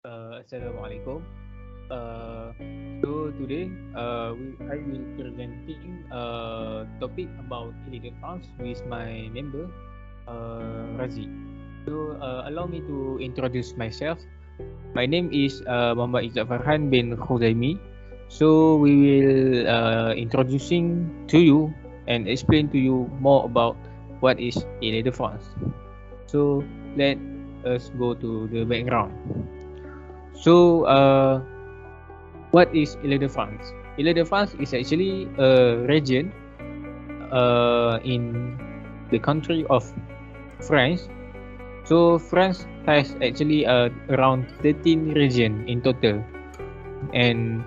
Assalamualaikum. Uh, so today, I will presenting a topic about Île-de-France with my member, Razi. So allow me to introduce myself. My name is Muhammad Izzat Farhan bin Khuzaimi. So we will introducing to you and explain to you more about what is Île-de-France. So let us go to the background. So, what is Île-de-France? Île-de-France is actually a region in the country of France. So, France has actually around 13 region in total, and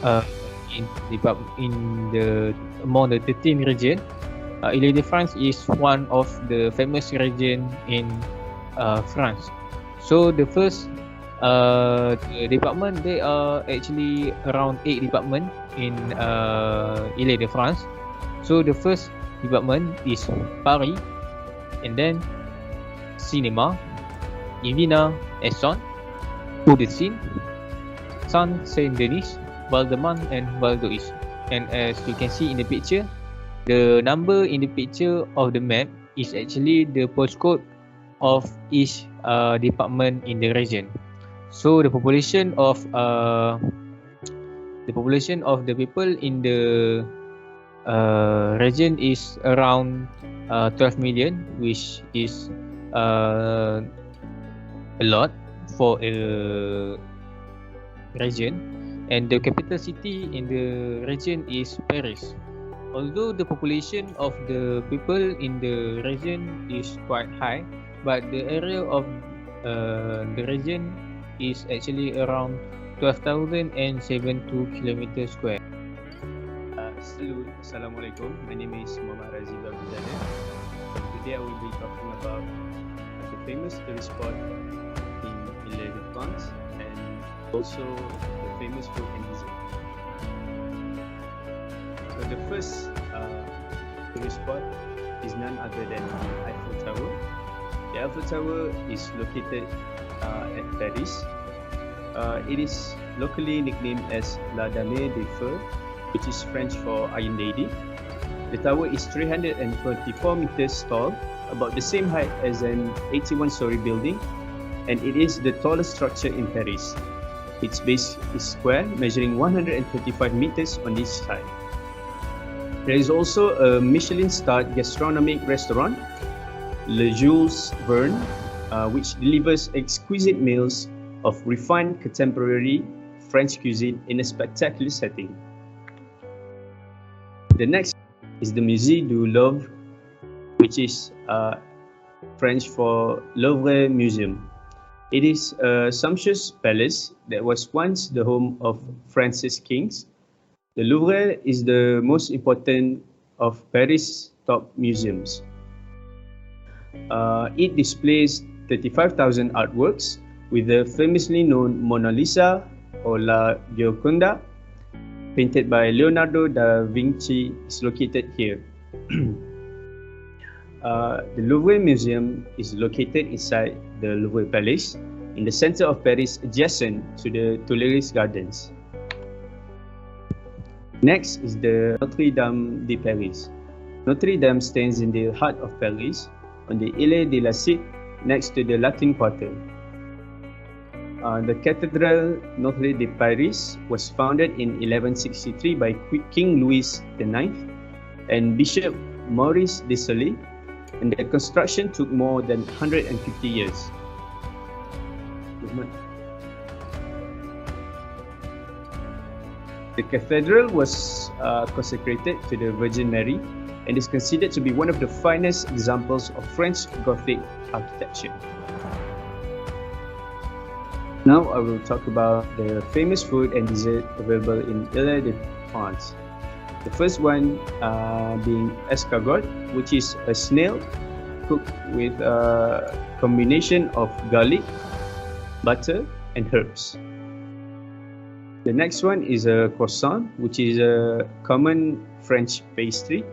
uh, in the among the 13 region, Île-de-France is one of the famous region in France. So the first the department, there are actually around 8 department in Île-de-France. So the first department is Paris, and then Cinema, Yvina, Essonne, Hauts-de-Seine, Saint-Denis, Val-de-Marne, and Val d'Oise. And as you can see in the picture, the number in the picture of the map is actually the postcode of each department in the region. So the population of the people in the region is around 12 million, which is a lot for a region. And the capital city in the region is Paris. Although the population of the people in the region is quite high, but the area of the region is actually around 12,072 kilometers square. Assalamualaikum. My name is Muhammad Razi Abdullah. Today I will be talking about the famous tourist spot in Île-de-France and also the famous food and dessert. So the first tourist spot is none other than the Eiffel Tower. The Eiffel Tower is located at Paris. It is locally nicknamed as LedeFrance, which is French for Iron Lady. The tower is 324 meters tall, about the same height as an 81-story building, and it is the tallest structure in Paris. Its base is square, measuring 125 meters on each side. There is also a Michelin-starred gastronomic restaurant, Le Jules Verne, which delivers exquisite meals of refined contemporary French cuisine in a spectacular setting. The next is the Musée du Louvre, which is French for Louvre Museum. It is a sumptuous palace that was once the home of France's kings. The Louvre is the most important of Paris' top museums. It displays 35,000 artworks, with the famously known Mona Lisa or La Gioconda, painted by Leonardo da Vinci, is located here. The Louvre Museum is located inside the Louvre Palace, in the center of Paris, adjacent to the Tuileries Gardens. Next is the NotreDame de Paris. Notre Dame stands in the heart of Paris, on the Île de la Cité, next to the Latin Quarter. The Cathedral Notre de Paris was founded in 1163 by King Louis IX and Bishop Maurice de Sully, and the construction took more than 150 years. The cathedral was consecrated to the Virgin Mary and is considered to be one of the finest examples of French Gothic architecture. Now I will talk about the famous food and dessert available in Île-de-France. The first one being escargot, which is a snail cooked with a combination of garlic, butter, and herbs. The next one is a croissant, which is a common French pastry.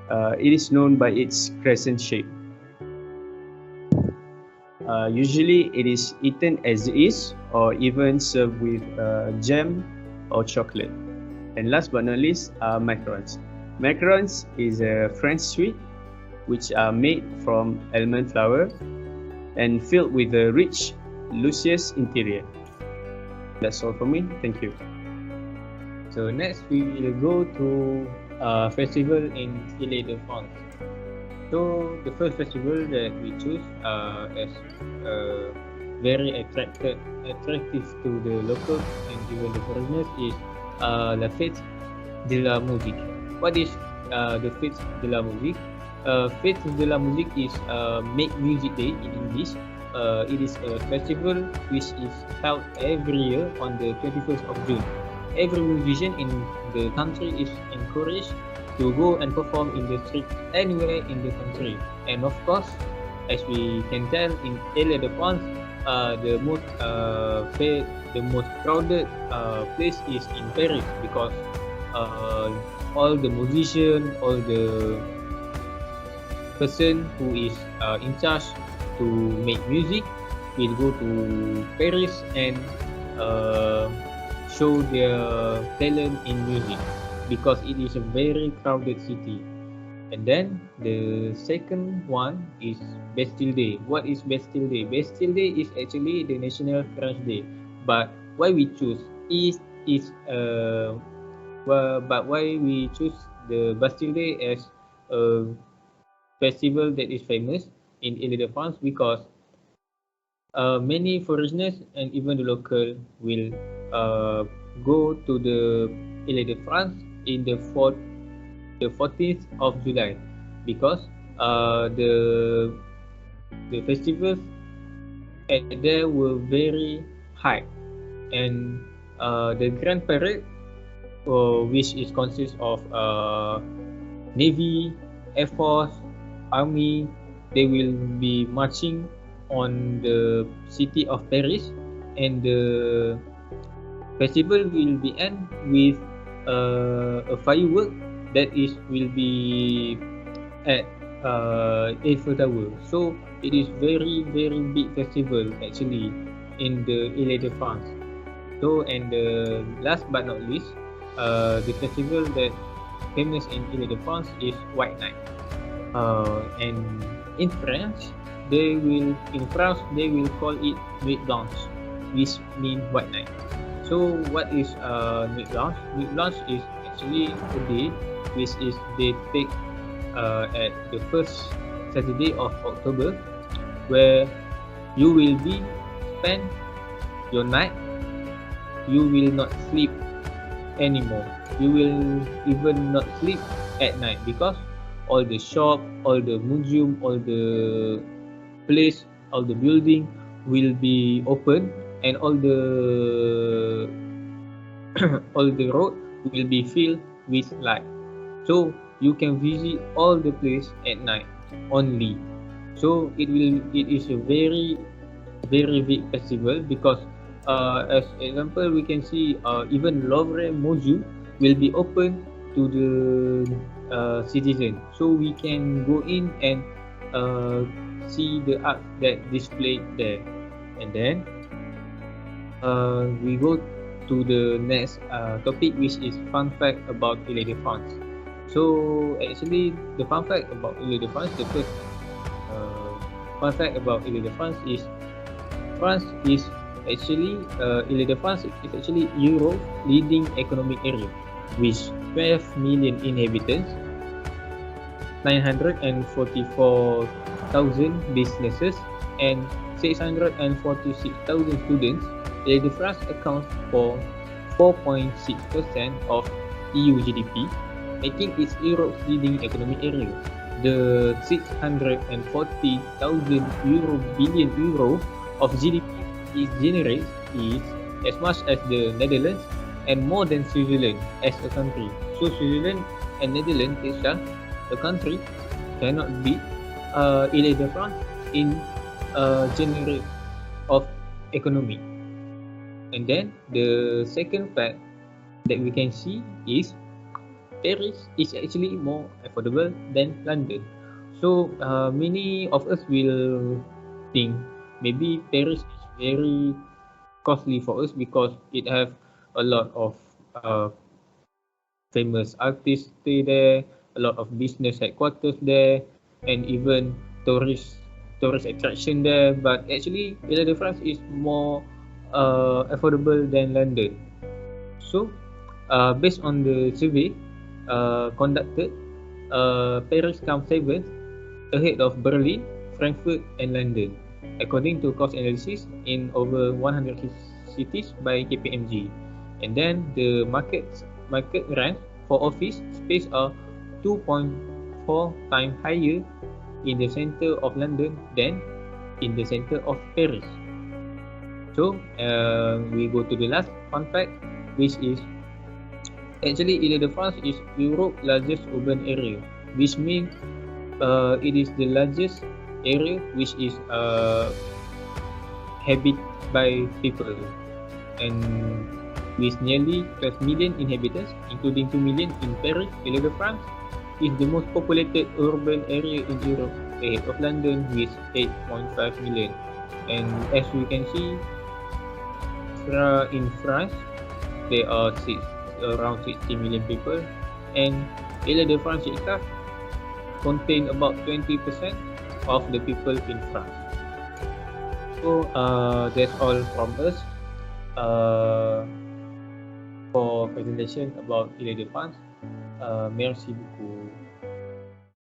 It is known by its crescent shape. Usually it is eaten as is or even served with jam or chocolate. And last but not least, macarons. Macarons is a French sweet which are made from almond flour and filled with a rich, luscious interior. That's all for me. Thank you. So next we will go to a festival in Île-de-France. So the first festival that we choose as very attractive to the locals and even the foreigners is La Fête de la Musique. What is the Fête de la Musique? Fête de la Musique is Make Music Day in English. It is a festival which is held every year on the 21st of June. Every musician in the country is encouraged to go and perform in the street anywhere in the country. And of course, as we can tell in Île-de-France, the most crowded place is in Paris because all the musicians, all the person who is in charge to make music will go to Paris and show their talent in music because it is a very crowded city. And then the second one is Bastille Day. What is Bastille Day? Bastille Day is actually the National French Day. But why we choose but why we choose the Bastille Day as a festival that is famous in Île-de-France because many foreigners and even the local will go to the Île-de-France in the 14th of July because the festivals at there were very high and the Grand Parade which is consists of Navy, Air Force, Army, they will be marching on the city of Paris and the festival will be end with a firework that will be at Eiffel Tower. So it is very big festival actually in the Île-de-France. So and last but not least, the festival that famous in Île-de-France is White Night. And in France they will call it Nuit Blanche, which means White Night. So what is Nuit Blanche? Nuit Blanche is actually a day which is they take at the first Saturday of October, where you will be spend your night. You will not sleep anymore. You will even not sleep at night because all the shop, all the museum, all the place, all the building will be open and all the all the road will be filled with light. So you can visit all the place at night only. So it is a very big festival because as example we can see even Louvre Museum will be open to the citizen, so we can go in and see the art that displayed there. And then we go to the next topic, which is fun fact about Île-de-France. So actually the fun fact about Île-de-France, the first fun fact about Île-de-France is France is actually Île-de-France is actually Europe's leading economic area with 12 million inhabitants, 944,000 businesses, and 646,000 students. Île-de-France accounts for 4.6% of EU GDP, making it Europe's leading economic area. The 640,000 billion euro of GDP it generates is as much as the Netherlands and more than Switzerland as a country. So Switzerland and Netherlands itself, a country, cannot beat Île-de-France in generate of economy. And then the second fact that we can see is Paris is actually more affordable than London. So many of us will think maybe Paris is very costly for us because it have a lot of famous artists stay there, a lot of business headquarters there, and even tourist attraction there. But actually, Île-de-France is more affordable than London. So, based on the survey conducted, Paris comes seventh ahead of Berlin, Frankfurt, and London, according to cost analysis in over 100 cities by KPMG. And then the market rent for office space are 2.4 times higher in the center of London than in the center of Paris. So we go to the last fun fact, which is actually Île-de-France is Europe's largest urban area, which means it is the largest area which is habited by people, and with nearly 12 million inhabitants, including 2 million in Paris, Île-de-France is the most populated urban area in Europe, ahead of London with 8.5 million. And as we can see, in France, there are around 60 million people, and Île-de-France itself contain about 20% of the people in France. So that's all from us for presentation about Île-de-France. Merci beaucoup.